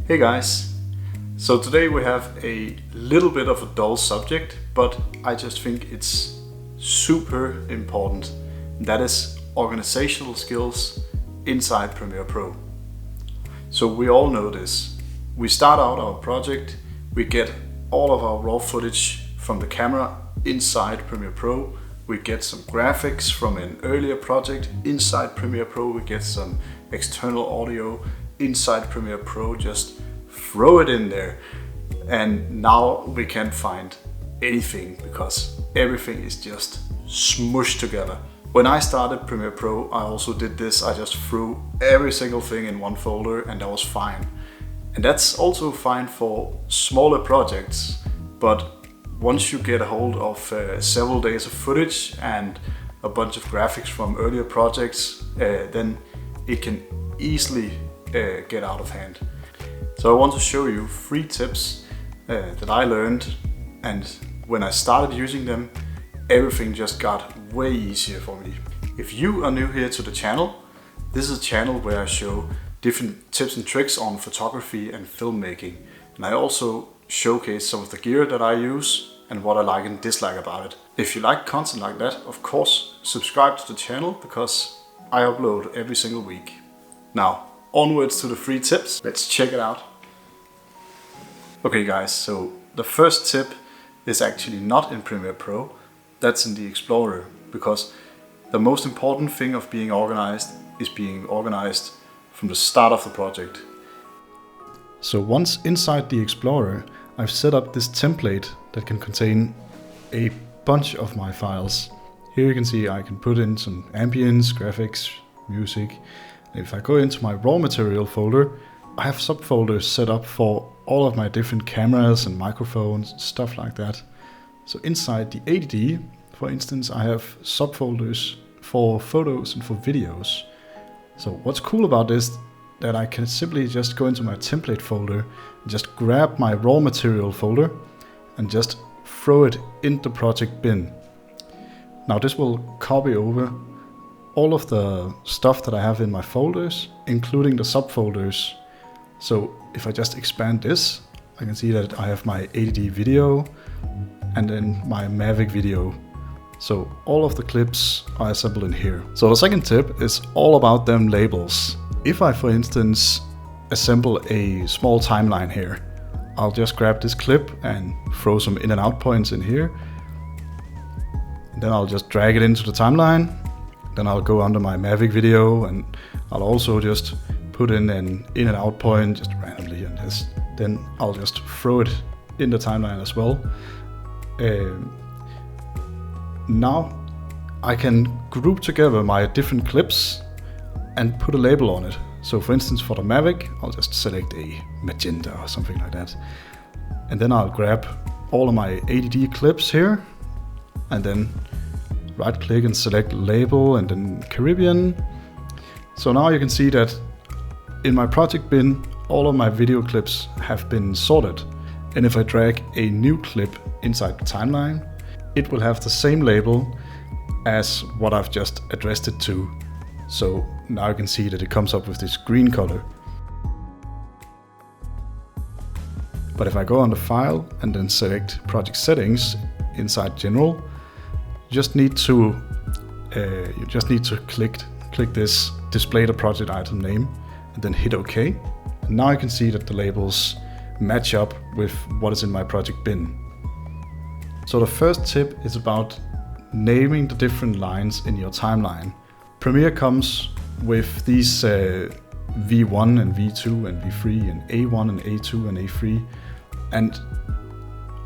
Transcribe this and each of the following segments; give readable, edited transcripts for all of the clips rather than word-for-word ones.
Hey guys, so today we have a little bit of a dull subject, but I just think it's super important. That is organizational skills inside Premiere Pro. So we all know this. We start out our project, we get all of our raw footage from the camera inside Premiere Pro, we get some graphics from an earlier project inside Premiere Pro, we get some external audio inside Premiere Pro, just throw it in there, and now we can't find anything because everything is just smushed together. When I started Premiere Pro, I also did this. I just threw every single thing in one folder and that was fine. And that's also fine for smaller projects, but once you get a hold of several days of footage and a bunch of graphics from earlier projects, then it can easily get out of hand. So I want to show you 3 tips that I learned, and when I started using them, everything just got way easier for me. If you are new here to the channel, this is a channel where I show different tips and tricks on photography and filmmaking, and I also showcase some of the gear that I use and what I like and dislike about it. If you like content like that, of course, subscribe to the channel because I upload every single week. Now, onwards to the 3 tips. Let's check it out. Okay guys, so the first tip is actually not in Premiere Pro, that's in the Explorer, because the most important thing of being organized is being organized from the start of the project. So once inside the Explorer, I've set up this template that can contain a bunch of my files. Here you can see I can put in some ambience, graphics, music. If I go into my raw material folder, I have subfolders set up for all of my different cameras and microphones, stuff like that. So inside the ADD, for instance, I have subfolders for photos and for videos. So what's cool about this, that I can simply just go into my template folder, and just grab my raw material folder and just throw it in the project bin. Now this will copy over all of the stuff that I have in my folders, including the subfolders. So if I just expand this, I can see that I have my ADD video and then my Mavic video. So all of the clips are assembled in here. So the second tip is all about them labels. If I, for instance, assemble a small timeline here, I'll just grab this clip and throw some in and out points in here. And then I'll just drag it into the timeline. Then I'll go under my Mavic video and I'll also just put in an in and out point just randomly, and then I'll just throw it in the timeline as well. Now I can group together my different clips and put a label on it. So for instance, for the Mavic, I'll just select a magenta or something like that. And then I'll grab all of my ADD clips here and then right click and select label and then Caribbean. So now you can see that in my project bin, all of my video clips have been sorted. And if I drag a new clip inside the timeline, it will have the same label as what I've just addressed it to. So now you can see that it comes up with this green color. But if I go on the file and then select project settings inside general, you just need to click this display the project item name and then hit OK. And now you can see that the labels match up with what is in my project bin. So the first tip is about naming the different lines in your timeline. Premiere comes with these V1 and V2 and V3 and A1 and A2 and A3, and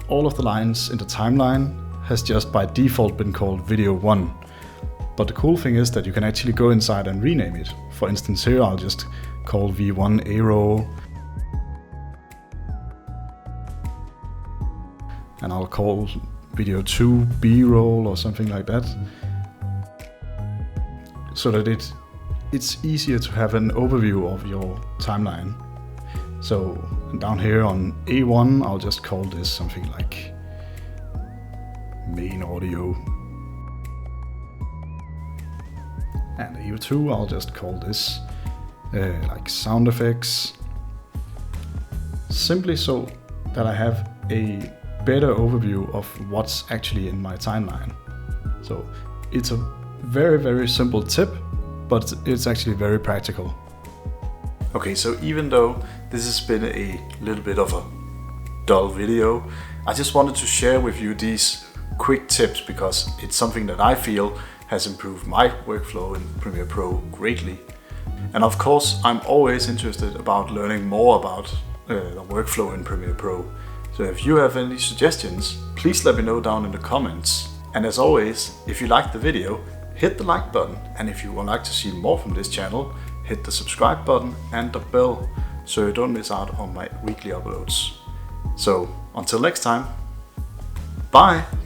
all of the lines in the timeline has just by default been called video 1. But the cool thing is that you can actually go inside and rename it. For instance, here I'll just call V1 A roll, and I'll call video 2 B roll or something like that, so that it's easier to have an overview of your timeline. So down here on A1, I'll just call this something like main audio. And A2, I'll just call this like sound effects. simply so that I have a better overview of what's actually in my timeline. So it's a very, very simple tip, but it's actually very practical. Okay, so even though this has been a little bit of a dull video, I just wanted to share with you these quick tips because it's something that I feel has improved my workflow in Premiere Pro greatly. And of course, I'm always interested about learning more about the workflow in Premiere Pro. So if you have any suggestions, please let me know down in the comments. And as always, if you liked the video, hit the like button. And if you would like to see more from this channel, hit the subscribe button and the bell so you don't miss out on my weekly uploads. So until next time, bye!